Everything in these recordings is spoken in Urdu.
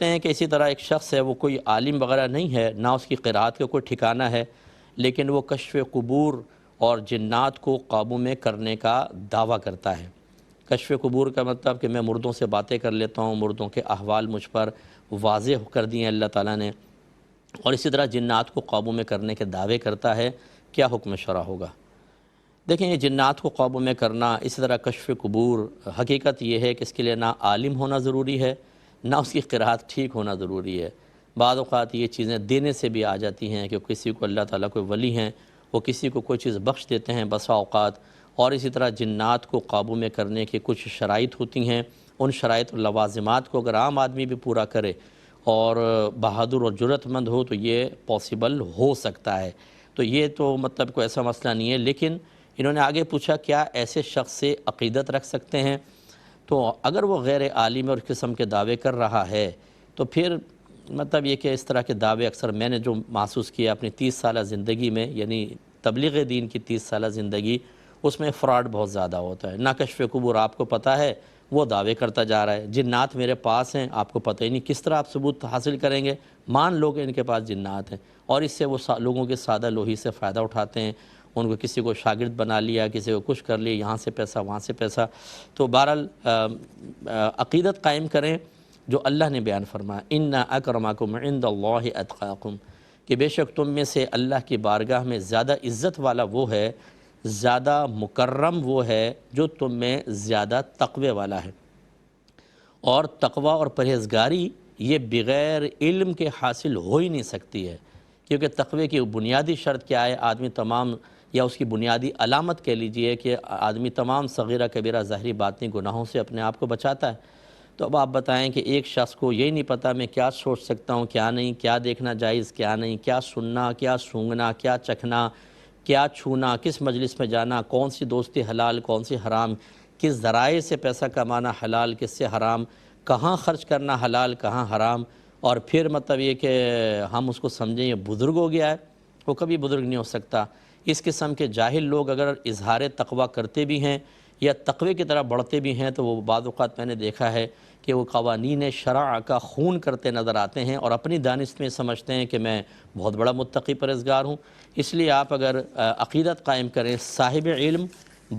کہتے ہیں کہ اسی طرح ایک شخص ہے، وہ کوئی عالم وغیرہ نہیں ہے، نہ اس کی قرأت کا کوئی ٹھکانہ ہے، لیکن وہ کشف قبور اور جنات کو قابو میں کرنے کا دعویٰ کرتا ہے۔ کشف قبور کا مطلب کہ میں مردوں سے باتیں کر لیتا ہوں، مردوں کے احوال مجھ پر واضح کر دیے ہیں اللہ تعالیٰ نے، اور اسی طرح جنات کو قابو میں کرنے کے دعوے کرتا ہے۔ کیا حکم شرع ہوگا؟ دیکھیں، یہ جنات کو قابو میں کرنا، اسی طرح کشف قبور، حقیقت یہ ہے کہ اس کے لیے نہ عالم ہونا ضروری ہے، نہ اس کی قرأت ٹھیک ہونا ضروری ہے۔ بعض اوقات یہ چیزیں دینے سے بھی آ جاتی ہیں کہ کسی کو اللہ تعالیٰ کوئی ولی ہیں، وہ کسی کو کوئی چیز بخش دیتے ہیں بسا اوقات، اور اسی طرح جنات کو قابو میں کرنے کی کچھ شرائط ہوتی ہیں۔ ان شرائط اور لوازمات کو اگر عام آدمی بھی پورا کرے اور بہادر اور جرأت مند ہو تو یہ پاسبل ہو سکتا ہے۔ تو یہ تو مطلب کوئی ایسا مسئلہ نہیں ہے، لیکن انہوں نے آگے پوچھا کیا ایسے شخص سے عقیدت رکھ سکتے ہیں؟ تو اگر وہ غیر عالم اور قسم کے دعوے کر رہا ہے تو پھر مطلب یہ کہ اس طرح کے دعوے اکثر میں نے جو محسوس کیا اپنی 30 سالہ زندگی میں، یعنی تبلیغ دین کی 30 سالہ زندگی، اس میں فراڈ بہت زیادہ ہوتا ہے۔ نہ کشف قبور آپ کو پتہ ہے، وہ دعوے کرتا جا رہا ہے، جنات میرے پاس ہیں، آپ کو پتہ ہی نہیں، کس طرح آپ ثبوت حاصل کریں گے؟ مان لو کہ ان کے پاس جنات ہیں، اور اس سے وہ لوگوں کے سادہ لوہی سے فائدہ اٹھاتے ہیں، ان کو کسی کو شاگرد بنا لیا، کسی کو کچھ کر لیا، یہاں سے پیسہ وہاں سے پیسہ۔ تو بہرحال عقیدت قائم کریں جو اللہ نے بیان فرمایا، ان اکرمکم عند اللہ اتقاکم، کہ بے شک تم میں سے اللہ کی بارگاہ میں زیادہ عزت والا وہ ہے، زیادہ مکرم وہ ہے جو تم میں زیادہ تقوی والا ہے۔ اور تقوی اور پرہیزگاری یہ بغیر علم کے حاصل ہو ہی نہیں سکتی ہے، کیونکہ تقوی کی بنیادی شرط کیا ہے؟ آدمی تمام، یا اس کی بنیادی علامت کہہ لیجئے کہ آدمی تمام صغیرہ کبیرہ ظاہری باطنی گناہوں سے اپنے آپ کو بچاتا ہے۔ تو اب آپ بتائیں کہ ایک شخص کو یہی نہیں پتہ میں کیا سوچ سکتا ہوں، کیا نہیں، کیا دیکھنا جائز، کیا نہیں، کیا سننا، کیا سونگھنا، کیا چکھنا، کیا چھونا، کس مجلس میں جانا، کون سی دوستی حلال، کون سی حرام، کس ذرائع سے پیسہ کمانا حلال، کس سے حرام، کہاں خرچ کرنا حلال، کہاں حرام، اور پھر مطلب یہ کہ ہم اس کو سمجھیں یہ بزرگ ہو گیا ہے، وہ کبھی بزرگ نہیں ہو سکتا۔ اس قسم کے جاہل لوگ اگر اظہار تقوی کرتے بھی ہیں یا تقوی کی طرح بڑھتے بھی ہیں تو وہ بعض اوقات میں نے دیکھا ہے کہ وہ قوانین شرع کا خون کرتے نظر آتے ہیں اور اپنی دانش میں سمجھتے ہیں کہ میں بہت بڑا متقی پرہیزگار ہوں۔ اس لیے آپ اگر عقیدت قائم کریں صاحب علم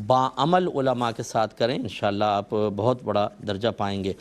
باعمل علماء کے ساتھ کریں، انشاءاللہ آپ بہت بڑا درجہ پائیں گے۔